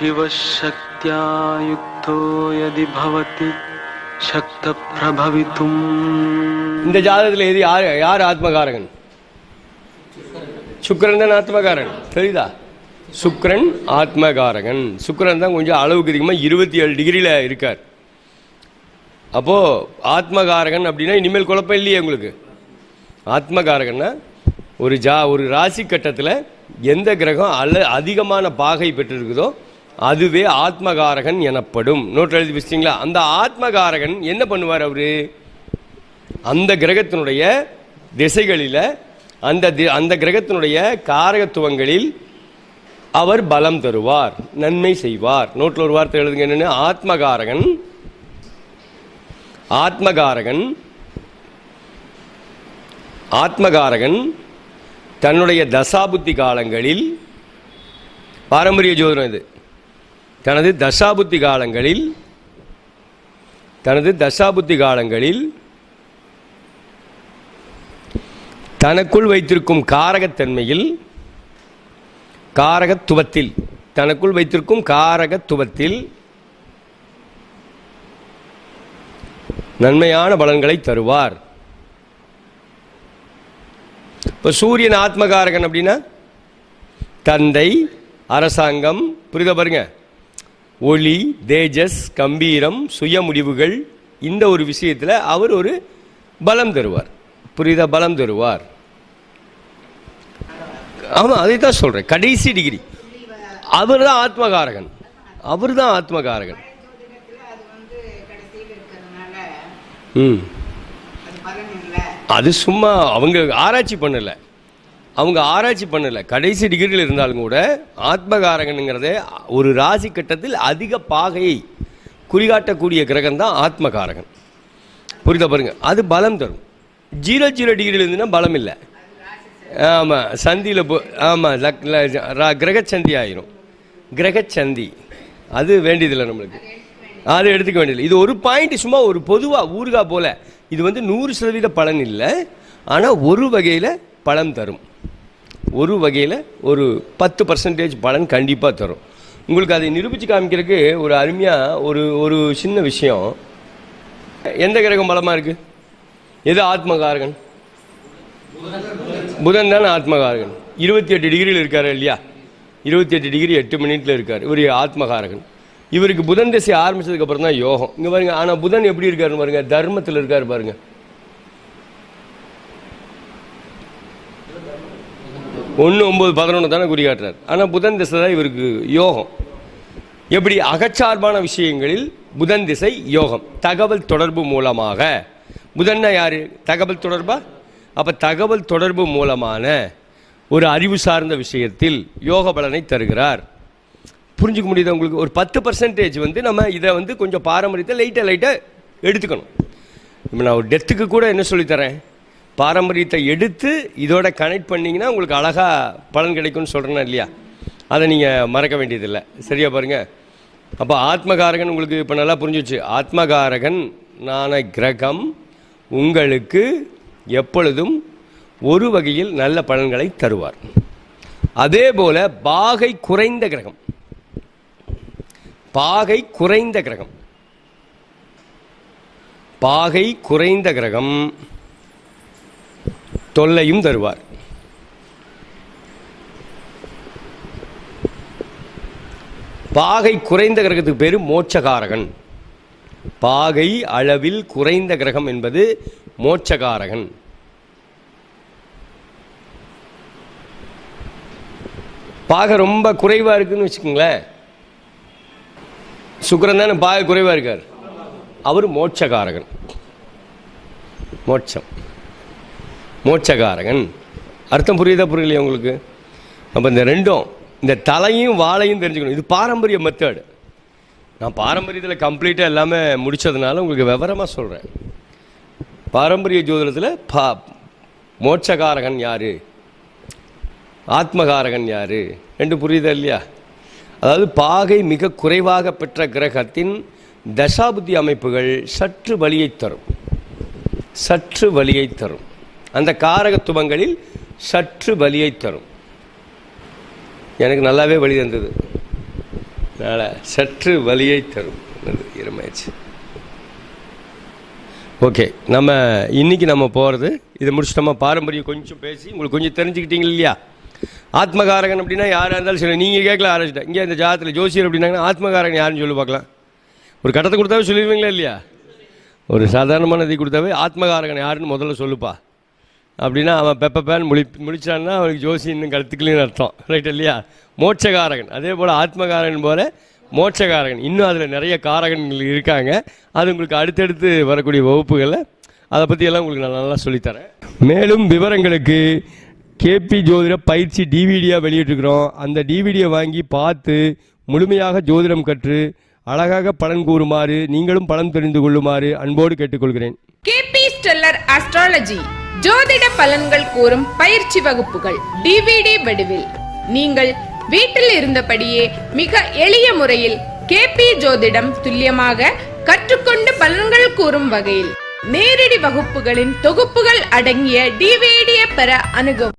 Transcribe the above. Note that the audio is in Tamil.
शिवशक्त्या युक्तो यदि भवति शक्त प्रभवितुम. இந்த ஜாதகத்தில் எது யார் ஆத்மகாரகன்? சுக்கிரன் தான் ஆத்மகாரன். தெரியுதா? சுக்கிரன் ஆத்மகாரகன். சுக்கிரன் தான் கொஞ்சம் அளவுக்கு அதிகமாக 27 டிகிரியில் இருக்கார். அப்போது ஆத்மகாரகன் அப்படின்னா இனிமேல் குழப்பம் இல்லையே உங்களுக்கு. ஆத்மகாரகன்னா ஒரு ராசி கட்டத்தில் எந்த கிரகம் அதிகமான பாகை பெற்றிருக்குதோ அதுவே ஆத்மகாரகன் எனப்படும். நோட் எழுதி வச்சிட்டிங்களா? அந்த ஆத்மகாரகன் என்ன பண்ணுவார்? அவரு அந்த கிரகத்தினுடைய திசைகளில் அந்த கிரகத்தினுடைய காரகத்துவங்களில் அவர் பலம் தருவார், நன்மை செய்வார். நோட்டில் ஒரு வார்த்தை எழுதுங்க. என்னென்னு? ஆத்மகாரகன். ஆத்மகாரகன் ஆத்மகாரகன் தன்னுடைய தசாபுத்தி காலங்களில், பாரம்பரிய ஜோதிடம் இது, தனது தசாபுத்தி காலங்களில் தனக்குள் வைத்திருக்கும் காரகத்தன்மையில், தனக்குள் வைத்திருக்கும் காரகத்துவத்தில் நன்மையான பலன்களை தருவார். இப்போ சூரியன் ஆத்மகாரகன் அப்படின்னா தந்தை, அரசாங்கம், புரியுதா பாருங்க, ஒளி, தேஜஸ், கம்பீரம், சுய முடிவுகள், இந்த ஒரு விஷயத்தில் அவர் ஒரு பலம் தருவார். புரியுதா? பலம் தருவார். ஆமாம், அதை தான் சொல்கிறேன். கடைசி டிகிரி அவர் தான் ஆத்மகாரகன். அது சும்மா அவங்க ஆராய்ச்சி பண்ணலை. கடைசி டிகிரியில் இருந்தாலும் கூட ஆத்மகாரகனுங்கிறதே ஒரு ராசி கட்டத்தில் அதிக பாகையை குறிகாட்டக்கூடிய கிரகம் தான் ஆத்மகாரகன். புரியுதா பாருங்க? அது பலம் தரும். 0 டிகிரியில் இருந்துன்னா பலம் இல்லை. ஆமாம், சந்தியில் கிரகச்சந்தி ஆயிரும். கிரகச்சந்தி அது வேண்டியதில்லை நம்மளுக்கு, அது எடுத்துக்க வேண்டியதில்லை. இது ஒரு பாயிண்ட், சும்மா ஒரு பொதுவாக ஊறுகா போல. இது 100% பலன் இல்லை, ஆனால் ஒரு வகையில் பலன் தரும். ஒரு வகையில் ஒரு 10% பலன் கண்டிப்பாக தரும். உங்களுக்கு அதை நிரூபித்து காமிக்கிறதுக்கு ஒரு அருமையாக ஒரு சின்ன விஷயம். எந்த கிரகம் பலமாக இருக்குது? எது ஆத்மகாரகன்? புதன் தானே ஆத்மகாரகன். 28 டிகிரியில் இருக்காரு இல்லையா? 28 டிகிரி 8 மினிட்ல இருக்கார். இவர் ஆத்மகாரகன். இவருக்கு புதன் திசை ஆரம்பிச்சதுக்கு அப்புறம் தான் யோகம். இங்க பாருங்க. ஆனா புதன் எப்படி இருக்காருன்னு பாருங்க. தர்மத்தில் இருக்காரு பாருங்க. 1, 9, 11 தானே குறிகாட்டுறார். ஆனா புதன் திசை தான் இவருக்கு யோகம். எப்படி? அகச்சார்பான விஷயங்களில் புதன் திசை யோகம். தகவல் தொடர்பு மூலமாக. புதன்னா யாரு? தகவல் தொடர்பா? அப்ப தகவல் தொடர்பு மூலமான ஒரு அறிவு சார்ந்த விஷயத்தில் யோக பலனை தருகிறார். புரிஞ்சுக்க முடியுது உங்களுக்கு? ஒரு 10% நம்ம இதை கொஞ்சம் பாரம்பரியத்தை லைட்டாக எடுத்துக்கணும். இப்போ நான் ஒரு டெத்துக்கு கூட என்ன சொல்லித்தரேன், பாரம்பரியத்தை எடுத்து இதோட கனெக்ட் பண்ணிங்கன்னா உங்களுக்கு அழகாக பலன் கிடைக்கும்னு சொல்கிறேன்னா இல்லையா? அதை நீங்கள் மறக்க வேண்டியதில்லை. சரியா பாருங்க. அப்போ ஆத்மகாரகன் உங்களுக்கு இப்போ நல்லா புரிஞ்சிச்சு. ஆத்மகாரகன் நான கிரகம் உங்களுக்கு எப்பொழுதும் ஒரு வகையில் நல்ல பலன்களை தருவார். அதே போல பாகை குறைந்த கிரகம் தொல்லையும் தருவார். பாகை குறைந்த கிரகத்துக்கு பேரு மோட்சகாரகன். பாகை அளவில் குறைந்த கிரகம் என்பது மோட்சகாரகன். பாகை ரொம்ப குறைவா இருக்குன்னு வச்சுக்கோங்களேன். சுக்கிரன் தானே பாகை குறைவா இருக்கார். அவர் மோட்சகாரகன். மோட்சகாரகன் அர்த்தம் புரியுதா புரியலையா உங்களுக்கு? அப்போ இந்த ரெண்டும், இந்த தலையும் வாழையும் தெரிஞ்சுக்கணும். இது பாரம்பரிய மெத்தட். நான் பாரம்பரியத்தில் கம்ப்ளீட்டாக எல்லாமே முடித்ததுனால உங்களுக்கு விவரமாக சொல்கிறேன். பாரம்பரிய ஜோதிடத்தில் மோட்சகாரகன் யாரு, ஆத்மகாரகன் யாரு, ரெண்டு புரியுதா இல்லையா? அதாவது பாகை மிக குறைவாக பெற்ற கிரகத்தின் தசாபுத்தி அமைப்புகள் சற்று வலியை தரும். அந்த காரகத்துவங்களில் சற்று வலியை தரும். எனக்கு நல்லாவே வழி தந்தது. அதனால் சற்று வலியை தரும். இருமாச்சு. ஓகே, நம்ம இன்றைக்கி நம்ம போகிறது இதை முடிச்சுட்டோமா? பாரம்பரியம் கொஞ்சம் பேசி உங்களுக்கு கொஞ்சம் தெரிஞ்சுக்கிட்டீங்க இல்லையா? ஆத்மகாரகன் அப்படின்னா யாராக இருந்தாலும் சரி, நீங்கள் கேட்கல ஆரம்பிச்சிட்டேன். இங்கே இந்த ஜாதத்தில் ஜோசியர் அப்படின்னாங்கன்னா ஆத்மகாரகன் யாருன்னு சொல்லி பார்க்கலாம். ஒரு கட்டத்தை கொடுத்தாவே சொல்லிடுவீங்களா இல்லையா? ஒரு சாதாரணமான இதை கொடுத்தாவே ஆத்மகாரகன் யாருன்னு முதல்ல சொல்லுப்பா அப்படின்னா அவன் பெப்பேன்னு முடிச்சான்னா அவனுக்கு ஜோசி இன்னும் கற்றுக்கலன்னு அர்த்தம். ரைட் இல்லையா? மோட்சகாரகன் அதே போல் ஆத்மகாரகன் போல் மோட்சகாரகன், இன்னும் அதில் நிறைய காரகன்கள் இருக்காங்க. அது உங்களுக்கு அடுத்தடுத்து வரக்கூடிய வகுப்புகளில் அதை பற்றியெல்லாம் உங்களுக்கு நான் நல்லா சொல்லித்தரேன். மேலும் விவரங்களுக்கு கேபி ஜோதிட பயிற்சி டிவிடியாக வெளியிட்டிருக்கிறோம். அந்த டிவிடியை வாங்கி பார்த்து முழுமையாக ஜோதிடம் கற்று அழகாக பலன் கூறுமாறு, நீங்களும் பலன் தெரிந்து கொள்ளுமாறு அன்போடு கேட்டுக்கொள்கிறேன். கேபி ஸ்டெல்லர் ஆஸ்ட்ராலஜி ஜோதிட பலன்கள் கூறும் பயிற்சி வகுப்புகள் டிவிடி வடிவில் நீங்கள் வீட்டில் இருந்தபடியே மிக எளிய முறையில் கேபி ஜோதிடம் துல்லியமாக கற்றுக்கொண்டு பலன்கள் கூறும் வகையில் நேரடி வகுப்புகளின் தொகுப்புகள் அடங்கிய டிவிடியை பெற அணுகவும்.